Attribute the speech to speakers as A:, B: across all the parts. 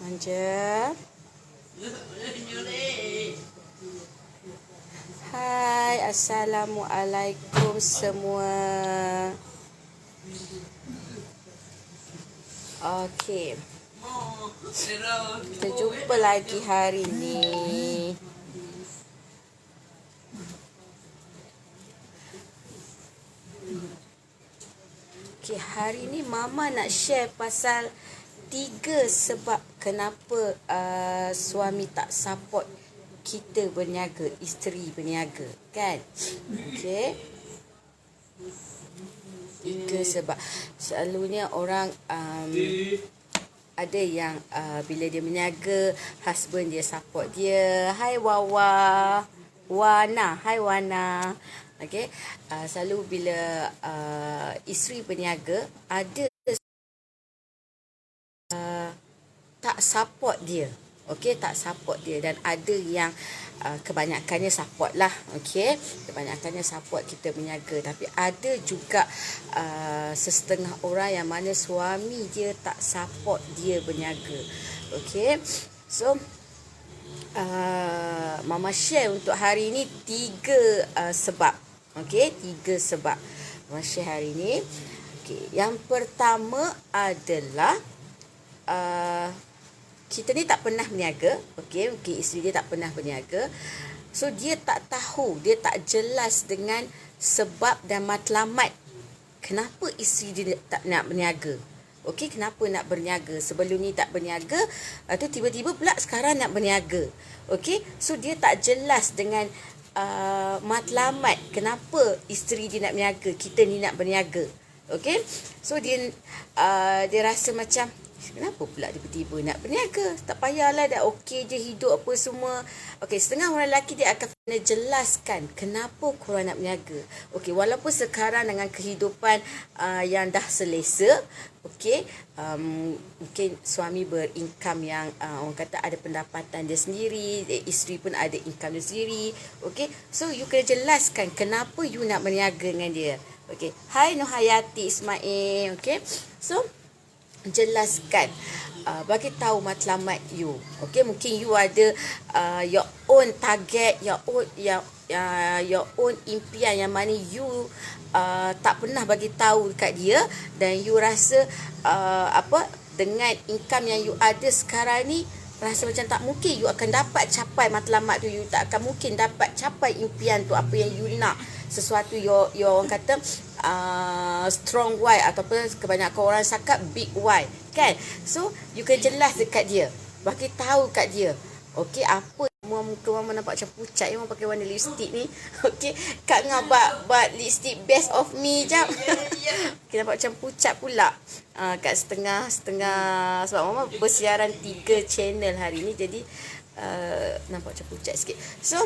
A: Manja. Hai, Assalamualaikum semua. Okey. Kita jumpa lagi hari ni. Okey, hari ni Mama nak share pasal 3 sebab kenapa suami tak support kita berniaga, isteri berniaga, kan? Okey. 3 sebab. Selalunya orang ada yang bila dia berniaga, husband dia support dia. Hai Wawa. Wana. Hai Wana. Okey. Selalu bila isteri berniaga, ada tak support dia. Okey, tak support dia. Dan ada yang kebanyakannya support lah. Okey, kebanyakannya support kita berniaga. Tapi ada juga sesetengah orang yang mana suami dia tak support dia berniaga. Okey, so Mama share untuk hari ni 3 sebab. Okey, 3 sebab Mama share hari ni. Okey, yang pertama adalah kita ni tak pernah berniaga. Okey, isteri dia tak pernah berniaga. So dia tak tahu, dia tak jelas dengan sebab dan matlamat kenapa isteri dia tak nak berniaga. Okey, kenapa nak berniaga? Sebelum ni tak berniaga, tu tiba-tiba pula sekarang nak berniaga. Okey, so dia tak jelas dengan matlamat kenapa isteri dia nak berniaga, kita ni nak berniaga. Okey, so dia rasa macam, kenapa pula tiba-tiba nak berniaga? Tak payahlah, dah okey je hidup apa semua. Okey, setengah orang lelaki dia akan kena jelaskan kenapa korang nak berniaga. Okey, walaupun sekarang dengan kehidupan yang dah selesa, okey, mungkin suami berincome yang orang kata ada pendapatan dia sendiri, isteri pun ada income dia sendiri. Okey, so you kena jelaskan kenapa you nak berniaga dengan dia. Okey, hai Nuhayati Ismail. Okey, so jelaskan, bagi tahu matlamat you. Okey, mungkin you ada your own target, your own impian yang mana you tak pernah bagi tahu dekat dia, dan you rasa dengan income yang you ada sekarang ni, rasa macam tak mungkin you akan dapat capai matlamat tu, you tak akan mungkin dapat capai impian tu, apa yang you nak, sesuatu your orang kata strong why, ataupun kebanyakan orang cakap big why, kan? So you kena jelas dekat dia, bagi tahu kat dia. Okey, apa muka Mama nampak macam pucat, Mama pakai warna lipstick ni. Okey, Kak Ngah buat lipstick best of me jap. Okey, nampak macam pucat pula. Kat setengah sebab Mama bersiaran 3 channel hari ni, jadi nampak macam pucat sikit. So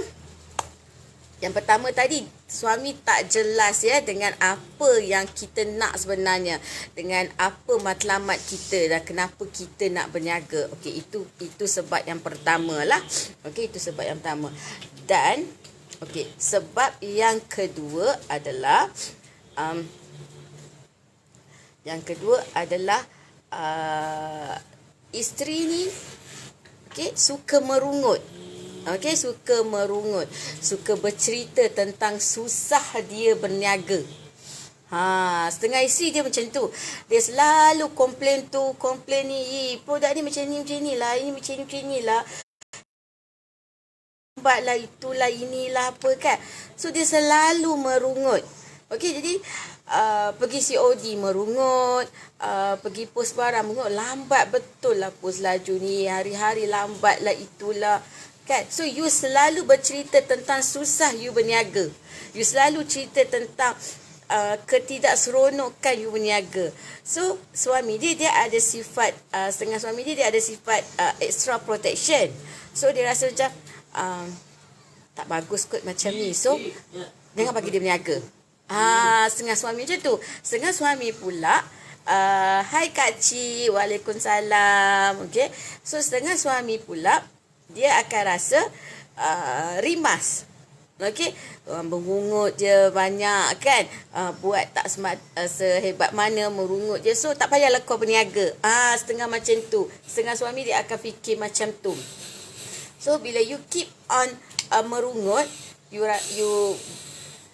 A: yang pertama tadi, suami tak jelas ya dengan apa yang kita nak sebenarnya, dengan apa matlamat kita dan kenapa kita nak berniaga. Okey, itu sebab yang pertama lah. Okey, itu sebab yang pertama. Dan okey, sebab yang kedua adalah isteri ni okey suka merungut. Okey, suka merungut, suka bercerita tentang susah dia berniaga. Setengah isteri dia macam tu. Dia selalu komplain ni, produk ni macam ni lah, ini macam ni lah. Lambatlah, itulah, inilah apa, kan. So dia selalu merungut. Okey, jadi pergi COD merungut, pergi post barang merungut, lambat betul lah post laju ni, hari-hari lambat lah, itulah, kan. So you selalu bercerita tentang susah you berniaga. You selalu cerita tentang ketidakseronokan you berniaga. So suami dia ada sifat, setengah suami dia ada sifat extra protection. So dia rasa macam tak bagus kot macam ni, so jangan bagi dia berniaga. Setengah suami macam tu. Setengah suami pula, hai Kak Ci, Waalaikumsalam. Okey, so setengah suami pula dia akan rasa rimas. Okey, merungut je banyak kan. Buat tak sehebat mana merungut je. So tak payahlah kau berniaga. Setengah macam tu. Setengah suami dia akan fikir macam tu. So bila you keep on merungut, you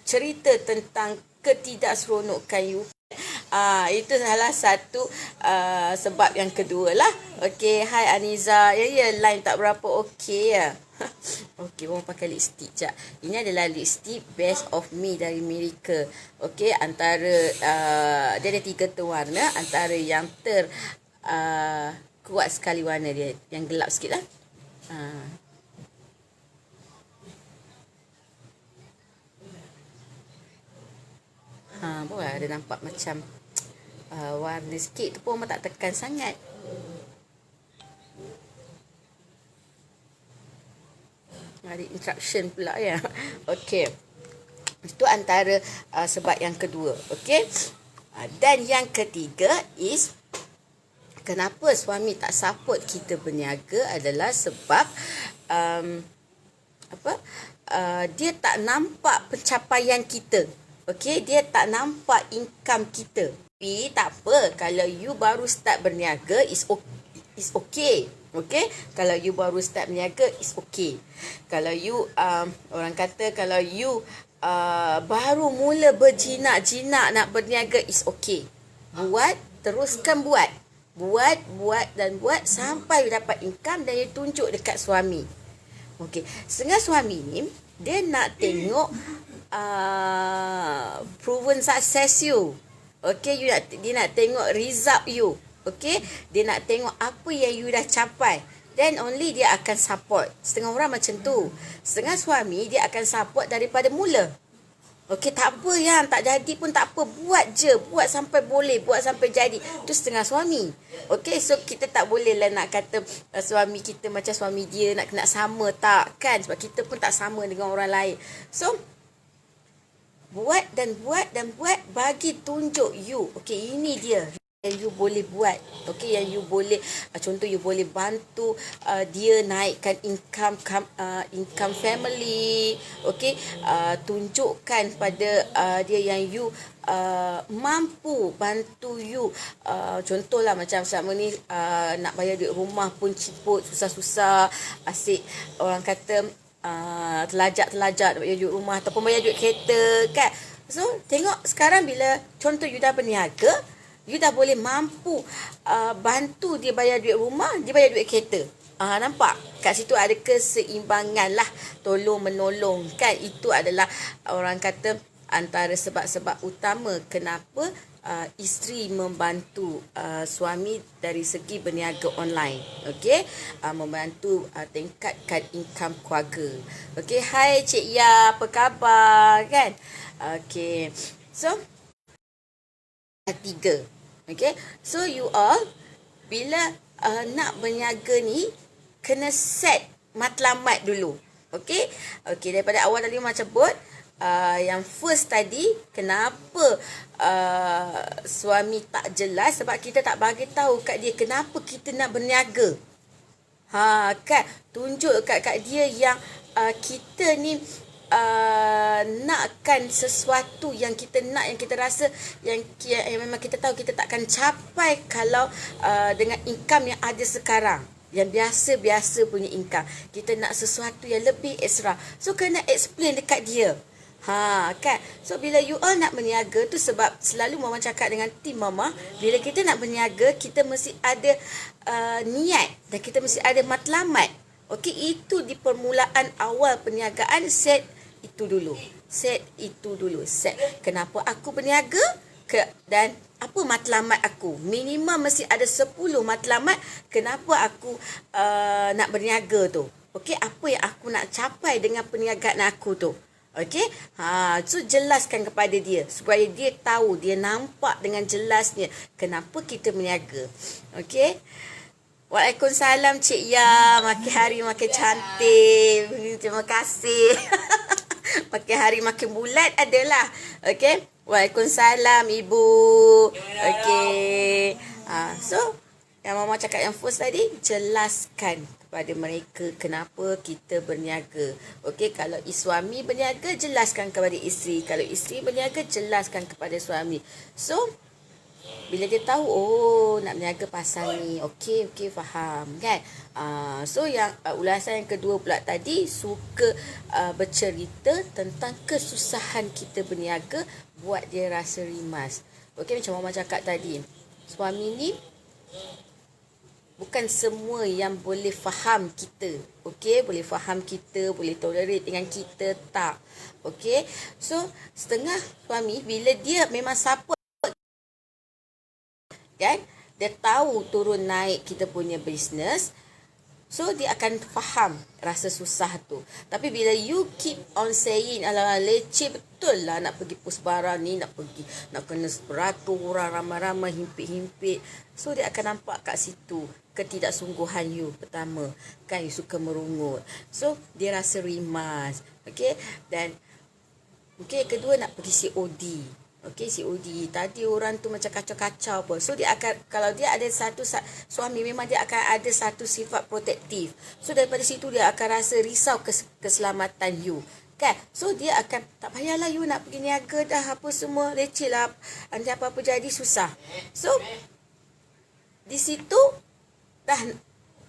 A: cerita tentang ketidakseronokan you. Itu salah satu sebab yang kedua lah. Okey, hai Aniza. Ya, line tak berapa okey ya. Okey, orang pakai lipstick jap. Ini adalah lipstick Best of Me dari Miracle. Okey, antara dia ada 3 warna, antara yang kuat sekali warna dia, yang gelap sikit lah. Boleh ada nampak macam warna sikit tu pun tak tekan sangat. Ada instruction pula ya. Okey. Itu antara sebab yang kedua. Okey. Dan yang ketiga is kenapa suami tak support kita berniaga adalah sebab dia tak nampak pencapaian kita. Okey, dia tak nampak income kita. Tapi tak apa, kalau you baru start berniaga is okay. Okey, kalau you baru start berniaga is okay. Kalau you orang kata kalau you baru mula berjinak-jinak nak berniaga is okay. Teruskan buat dan buat sampai you dapat income dan you tunjuk dekat suami. Okey, setengah suami ni dia nak tengok proven success you. Okey, dia nak tengok result you. Okey, dia nak tengok apa yang you dah capai. Then only dia akan support. Setengah orang macam tu. Setengah suami dia akan support daripada mula. Okey, tak apa yang tak jadi pun tak apa, buat je, buat sampai boleh, buat sampai jadi. Tu setengah suami. Okey, so kita tak boleh lah nak kata suami kita macam suami dia, nak sama, tak kan, sebab kita pun tak sama dengan orang lain. So buat dan buat, bagi tunjuk you. Okey, ini dia yang you boleh buat. Okey, yang you boleh contoh you boleh bantu dia naikkan income family. Okey, tunjukkan pada dia yang you mampu bantu you. Contohlah macam selama ni nak bayar duit rumah pun ciput, susah-susah, asyik orang kata telajak nak bayar duit rumah ataupun bayar duit kereta kan. So tengok sekarang bila contoh you dah berniaga, you dah boleh mampu bantu dia bayar duit rumah, dia bayar duit kereta. Nampak? Kat situ ada keseimbangan lah, tolong menolong kan. Itu adalah orang kata antara sebab-sebab utama kenapa isteri membantu suami dari segi berniaga online. Okey, membantu tingkatkan income keluarga. Okey, hai Cik Ya, apa khabar kan? Okey, so 3. Okay, so you all bila nak berniaga ni kena set matlamat dulu. Okay, daripada awal tadi macam sebut yang first tadi, kenapa suami tak jelas, sebab kita tak bagi tahu kat dia kenapa kita nak berniaga. Kan, tunjuk kat dia yang kita ni nakkan sesuatu yang kita nak, yang kita rasa yang memang kita tahu kita takkan capai kalau dengan income yang ada sekarang, yang biasa-biasa punya income. Kita nak sesuatu yang lebih ekstra, so kena explain dekat dia. Kan, so bila you all nak berniaga tu, sebab selalu mama cakap dengan tim mama, bila kita nak berniaga kita mesti ada niat dan kita mesti ada matlamat. Okey, itu di permulaan awal perniagaan. Set itu dulu. Set kenapa aku berniaga dan apa matlamat aku. Minimum mesti ada 10 matlamat kenapa aku nak berniaga tu. Okey, apa yang aku nak capai dengan perniagaan aku tu. Okey, so jelaskan kepada dia supaya dia tahu, dia nampak dengan jelasnya kenapa kita berniaga. Okey. Waalaikumsalam Cik Ya, makin hari makin cantik. Terima kasih. Makin hari makin bulat adalah. Okey. Waalaikumsalam Ibu. Okey. So Yang Mama cakap yang first tadi, jelaskan kepada mereka kenapa kita berniaga. Okey, kalau suami berniaga, jelaskan kepada isteri. Kalau isteri berniaga, jelaskan kepada suami. So, bila dia tahu, oh nak berniaga pasal ni, okey, faham kan. So yang ulasan yang kedua pula tadi, suka bercerita tentang kesusahan kita berniaga, buat dia rasa rimas. Okey, macam Mama cakap tadi, suami ni bukan semua yang boleh faham kita. Okey, boleh faham kita, boleh tolerate dengan kita, tak. Okey, so setengah suami bila dia memang support kan, dia tahu turun naik kita punya business, so dia akan faham rasa susah tu. Tapi bila you keep on saying, alah leceh betul lah nak pergi pos barang ni, nak kena beratur orang ramai-ramai, himpit-himpit, so dia akan nampak kat situ ketidaksungguhan you. Pertama kan, you suka merungut, so dia rasa rimas. Okay, dan mungkin kedua nak pergi COD. Okey, COD. Tadi orang tu macam kacau-kacau apa. So dia akan, kalau dia ada satu suami, memang dia akan ada satu sifat protektif. So daripada situ dia akan rasa risau keselamatan you. Kan? So dia akan, tak payahlah you nak pergi niaga dah, apa semua leceh lah. Nanti apa-apa jadi susah. So di situ dah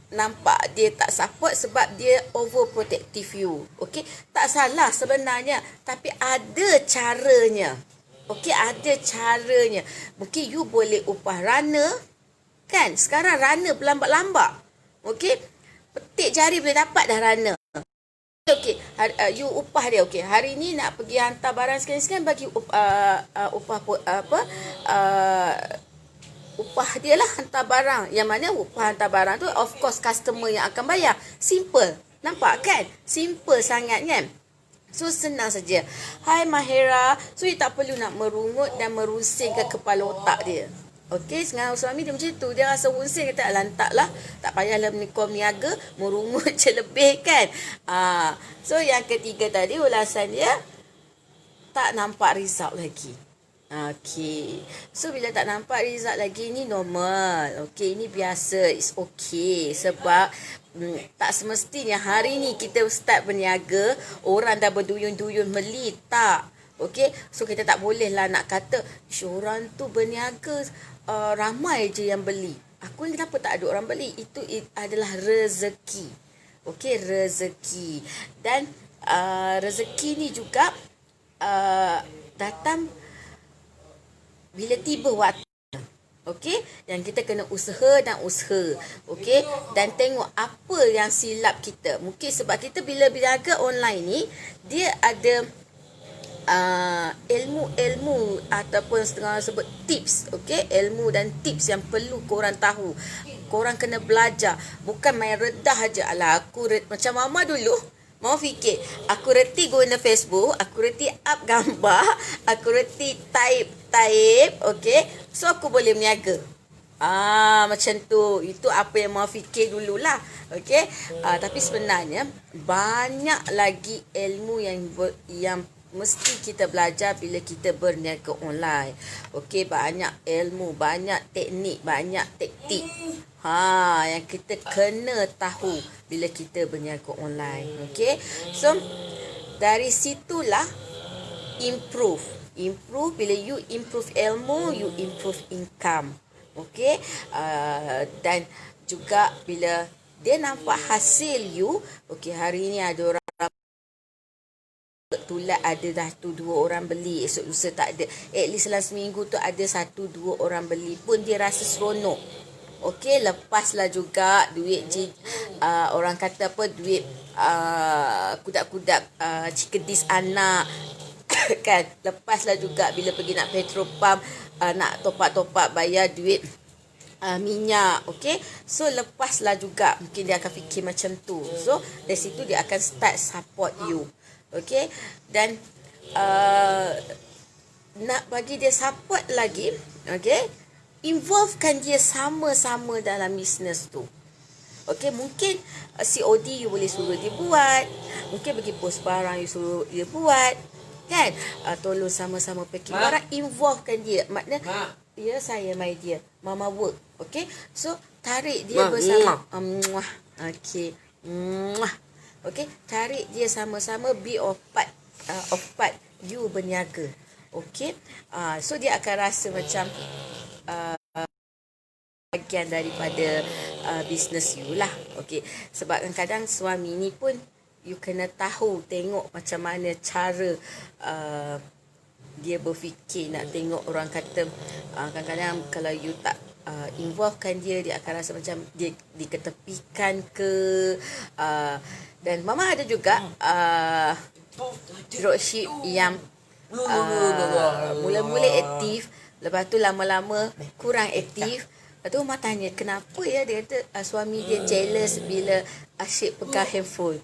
A: nampak dia tak support sebab dia overprotective you. Okey, tak salah sebenarnya, tapi ada caranya. Okey, ada caranya. Mungkin you boleh upah runner. Kan? Sekarang runner berlambak-lambak. Okey? Petik jari boleh dapat dah runner. Okey, you upah dia. Okey, hari ni nak pergi hantar barang sekian-sekian, bagi upah upah dia lah hantar barang. Yang mana upah hantar barang tu, of course customer yang akan bayar. Simple. Nampak kan? Simple sangat kan? So senang saja. Hai Mahira. So you tak perlu nak merungut dan merusing ke kepala otak dia. Okey, sekarang suami dia macam tu. Dia rasa rusing, kata lantak lah, tak payahlah menikah niaga, merungut je lebih kan. So yang ketiga tadi, ulasan dia tak nampak result lagi. Okey. So bila tak nampak result lagi, ni normal. Okey, ini biasa. It's okay. Sebab tak semestinya hari ni kita start berniaga, orang dah berduyun-duyun beli. Tak. Okey. So kita tak boleh lah nak kata, orang tu berniaga, ramai je yang beli. Aku ni kenapa tak ada orang beli? Itu adalah rezeki. Okey, rezeki. Dan rezeki ni juga datang bila tiba waktu. Okey, yang kita kena usaha dan usaha. Okey, dan tengok apa yang silap kita. Mungkin sebab kita bila berniaga online ni, dia ada ilmu ataupun setengah sebut tips. Okey, ilmu dan tips yang perlu korang tahu. Korang kena belajar, bukan main redah aja. Alah, macam Mama dulu. Mau fikir, aku reti guna Facebook, aku reti up gambar, aku reti type, okey. So aku boleh berniaga. Macam tu. Itu apa yang mau fikir dululah. Okey. Tapi sebenarnya banyak lagi ilmu yang mesti kita belajar bila kita berniaga online. Okey, banyak ilmu, banyak teknik, banyak taktik. Yang kita kena tahu bila kita berniaga online. Okey. So dari situlah improve bila you improve ilmu, you improve income. Okey. Dan juga bila dia nampak hasil you, okey, hari ni ada orang tulat, ada dah tu 2 orang beli, esok lusa tak ada, at least dalam seminggu tu ada 1-2 orang beli pun dia rasa seronok. Okey, lepaslah juga duit orang kata apa, duit kudak-kudak cikedis anak kan. Lepaslah juga bila pergi nak petrol pump, nak top up bayar duit minyak. Okey, so lepaslah juga. Mungkin dia akan fikir macam tu. So dari situ dia akan start support you. Okey, dan nak bagi dia support lagi, okey, involvekan dia sama-sama dalam bisnes tu. Okey, mungkin COD you boleh suruh dia buat, mungkin bagi post barang you suruh dia buat, kan. Tolong sama-sama packing barang, involvekan dia. Maknanya, ya saya my dear, Mama work. Okey, so tarik dia bersama. Okey. Okey, tarik dia sama-sama, be of part you berniaga. Okey. So dia akan rasa macam bahagian daripada business you lah. Okey. Sebab kadang-kadang suami ni pun you kena tahu, tengok macam mana cara dia berfikir. Nak tengok orang kata kadang-kadang kalau you tak involvekan dia akan rasa macam dia diketepikan ke. Dan mama ada juga dropship yang mula-mula aktif, lepas tu lama-lama kurang aktif. Lepas tu Mama tanya, kenapa ya? Dia kata suami dia jealous bila asyik pegang handphone.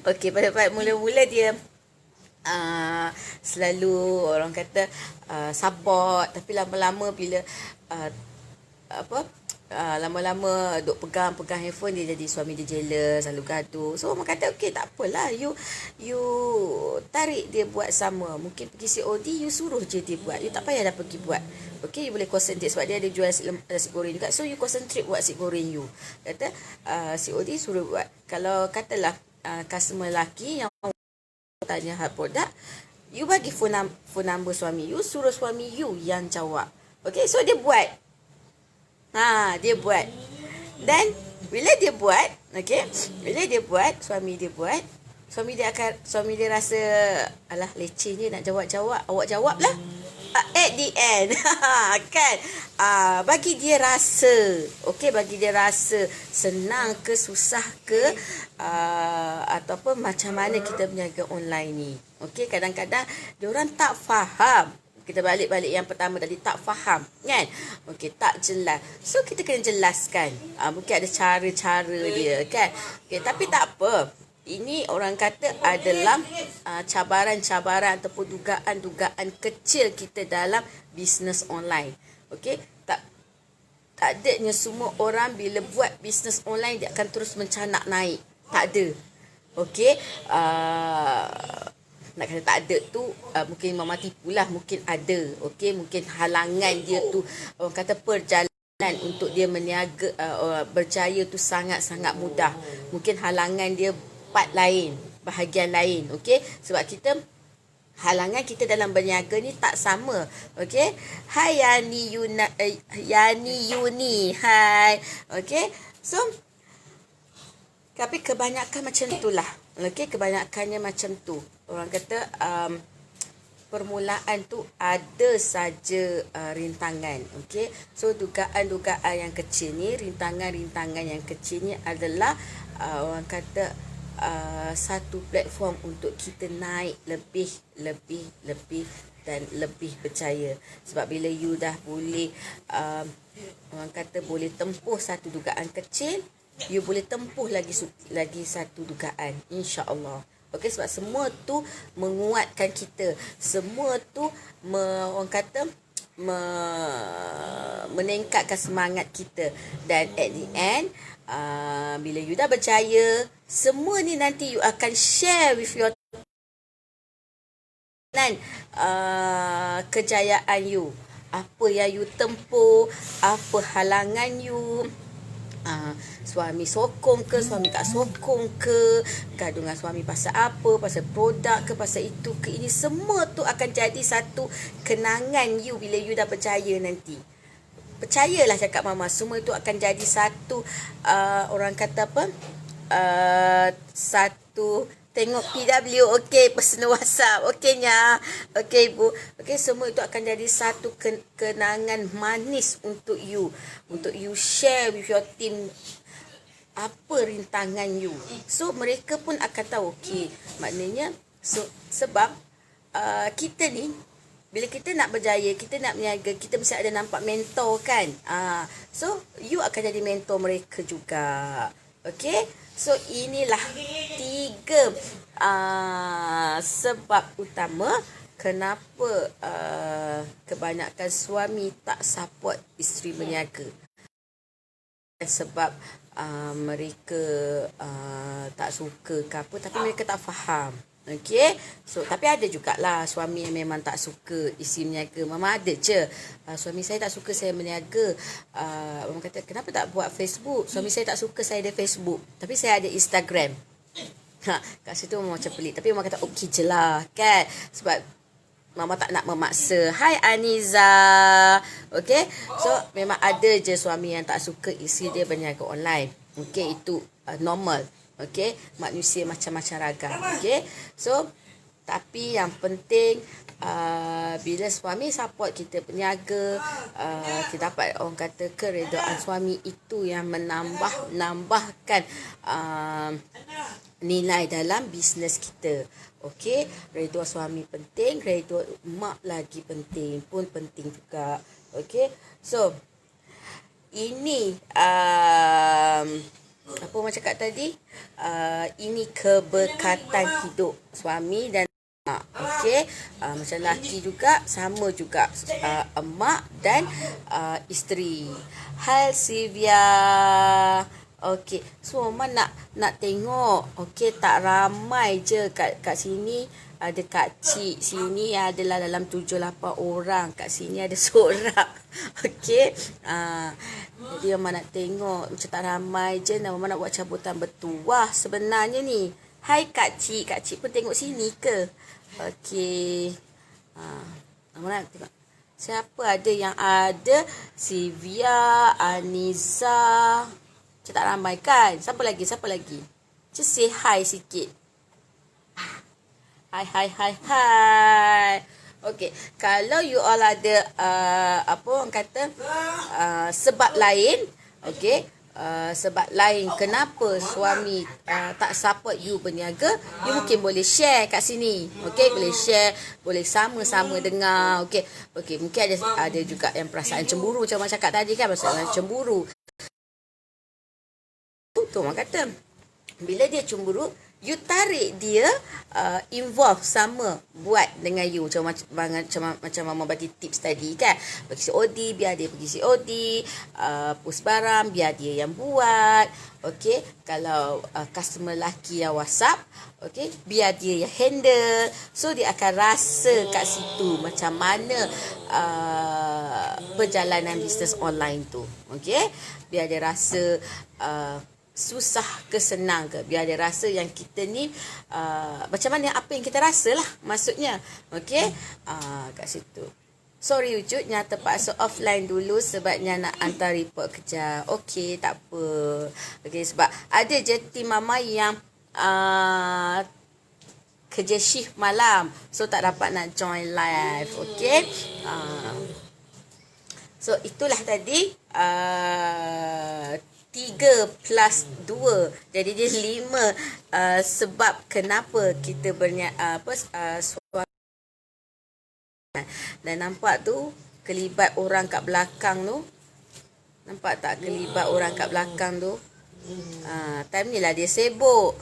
A: Okey, pada mula-mula dia selalu orang kata support, tapi lama-lama bila lama-lama duk pegang handphone, dia jadi suami dia jealous, selalu gaduh. So Mama kata okey, tak apalah, you tarik dia buat sama. Mungkin pergi COD, you suruh je dia buat, you tak payah dah pergi buat. Okey, you boleh concentrate sebab dia ada jual nasi goreng juga. So you concentrate buat nasi goreng you. Kata COD suruh buat. Kalau katalah customer lelaki yang tanya hal produk, you bagi phone number suami you, suruh suami you yang jawab. Okey, so dia buat. Dia buat. Dan bila dia buat, okey, bila dia buat, suami dia rasa alah lecehnya nak jawab, awak jawablah. At the end kan, bagi dia rasa, okey, bagi dia rasa senang ke susah ke, ataupun macam mana kita berniaga online ni. Okey, kadang-kadang diorang tak faham. Kita balik yang pertama tadi, tak faham kan. Okey, tak jelas. So kita kena jelaskan. Mungkin ada cara-cara dia kan. Okey, tapi tak apa. Ini orang kata adalah cabaran-cabaran ataupun dugaan-dugaan kecil kita dalam bisnes online. Okey, tak adanya semua orang bila buat bisnes online dia akan terus mencanak naik. Tak ada. Okey, nak kata tak ada tu mungkin Mama tipulah, mungkin ada. Okey, mungkin halangan dia tu, orang kata perjalanan untuk dia meniaga berjaya tu sangat-sangat mudah. Mungkin halangan dia part lain, bahagian lain. Okey, sebab kita halangan kita dalam berniaga ni tak sama. Okey, hai Yani Yuni, hai. Okey, so tapi kebanyakan macam itulah. Okey, kebanyakannya macam tu. Orang kata permulaan tu ada saja rintangan. Okey, so dugaan-dugaan yang kecil ni, rintangan-rintangan yang kecil ni adalah orang kata satu platform untuk kita naik lebih dan lebih percaya. Sebab bila you dah boleh orang kata boleh tempuh satu dugaan kecil, you boleh tempuh lagi satu dugaan, insya-Allah. Okey, sebab semua tu menguatkan kita. Semua tu orang kata meningkatkan semangat kita. Dan at the end, bila you dah berjaya, semua ni nanti you akan share with your kejayaan you. Apa yang you tempuh, apa halangan you, suami sokong ke, suami tak sokong ke, gaduh dengan suami pasal apa, pasal produk ke, pasal itu ke, ini semua tu akan jadi satu kenangan you bila you dah berjaya nanti. Percayalah cakap Mama, semua itu akan jadi satu orang kata apa, satu tengok PW, okey, personal WhatsApp, okeynya, okey Ibu, okey, semua itu akan jadi satu kenangan manis untuk you share with your team apa rintangan you. So mereka pun akan tahu, okey, maknanya sebab kita ni bila kita nak berjaya, kita nak berniaga, kita mesti ada nampak mentor kan. So you akan jadi mentor mereka juga. Okey, so inilah 3 sebab utama kenapa kebanyakan suami tak support isteri berniaga. Sebab mereka tak suka ke apa, tapi mereka tak faham. Okey. So tapi ada jugalah suami yang memang tak suka isi meniaga. Mama ada je. Suami saya tak suka saya meniaga. Mama kata kenapa tak buat Facebook? Suami saya tak suka saya ada Facebook. Tapi saya ada Instagram. Kat situ Mama macam pelik. Tapi Mama kata okey je lah kan. Sebab Mama tak nak memaksa. Hai Aniza. Okay. So memang ada je suami yang tak suka isi dia berniaga online. Okay. Itu normal. Okay. Manusia macam-macam ragam. Okay. So tapi yang penting bila suami support kita berniaga, kita dapat orang kata keredaan suami itu yang menambahkan nilai dalam bisnes kita. Okey, redha suami penting, redha mak lagi penting, pun penting juga. Okey. So ini apa Mak cakap tadi? Ini keberkatan hidup suami dan mak. Okey. Macam lelaki juga sama juga, emak dan isteri. Hai Sylvia. Okey, so Mama nak tengok. Okey, tak ramai je kat sini. Ada Kak Cik sini adalah dalam 7-8 orang. Kat sini ada seorang. Okey. Jadi Mama nak tengok macam tak ramai je. Mama nak buat cabutan bertuah sebenarnya ni. Hai Kak Cik. Kak Cik pun tengok sini ke? Okey. Mama nak tengok. Siapa ada yang ada? Sylvia, Aniza. Macam tak ramai kan? Siapa lagi? Just say hi sikit. Hai. Okay. Kalau you all ada apa orang kata sebab lain, okay, sebab lain kenapa suami tak support you berniaga, you mungkin boleh share kat sini. Okay, boleh share, boleh sama-sama dengar. Okay, mungkin ada juga yang perasaan cemburu macam Mak cakap tadi kan, perasaan cemburu. Tu Mak kata, bila dia cemburu, you tarik dia involve sama buat dengan you. Macam Mama bagi tips tadi kan. Bagi COD, biar dia pergi COD. Post barang, biar dia yang buat. Okay. Kalau customer lelaki yang WhatsApp, okay, biar dia yang handle. So dia akan rasa kat situ macam mana perjalanan bisnes online tu. Okay. Biar dia rasa susah ke senang ke, biar dia rasa yang kita ni macam mana apa yang kita rasa lah maksudnya. Okey, kat situ. Sorry wujud nyata terpaksa offline dulu sebabnya nak hantar report kerja. Okey, tak apa. Okey, sebab ada je team Mama yang kerja shift malam, so tak dapat nak join live. Okey. So itulah tadi 3 plus 2. Jadi dia 5 sebab kenapa kita suami. Dan nampak tu kelibat orang kat belakang tu. Nampak tak kelibat orang kat belakang tu? Time ni lah dia sibuk.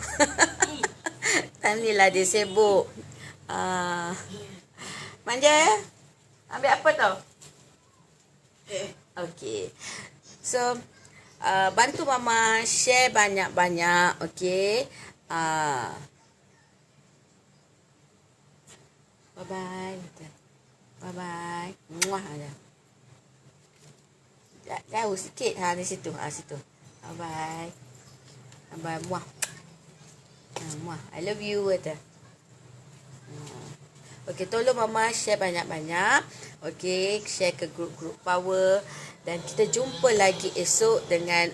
A: Manja ya? Ambil apa tau? Okay. So bantu Mama share banyak-banyak. Okay. Bye-bye. Bye-bye. Muah aja. Jauh sikit. Di situ. Situ. Bye-bye. Bye-bye. Muah. Muah. I love you. Okay, tolong Mama share banyak-banyak. Okay, share ke grup-grup power. Dan kita jumpa lagi esok dengan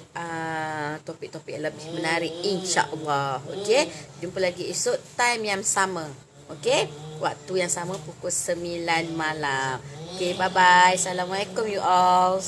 A: topik-topik yang lebih menarik, insya-Allah. Okey, jumpa lagi esok time yang sama. Okey, waktu yang sama pukul 9 malam. Okey, bye-bye. Assalamualaikum you all.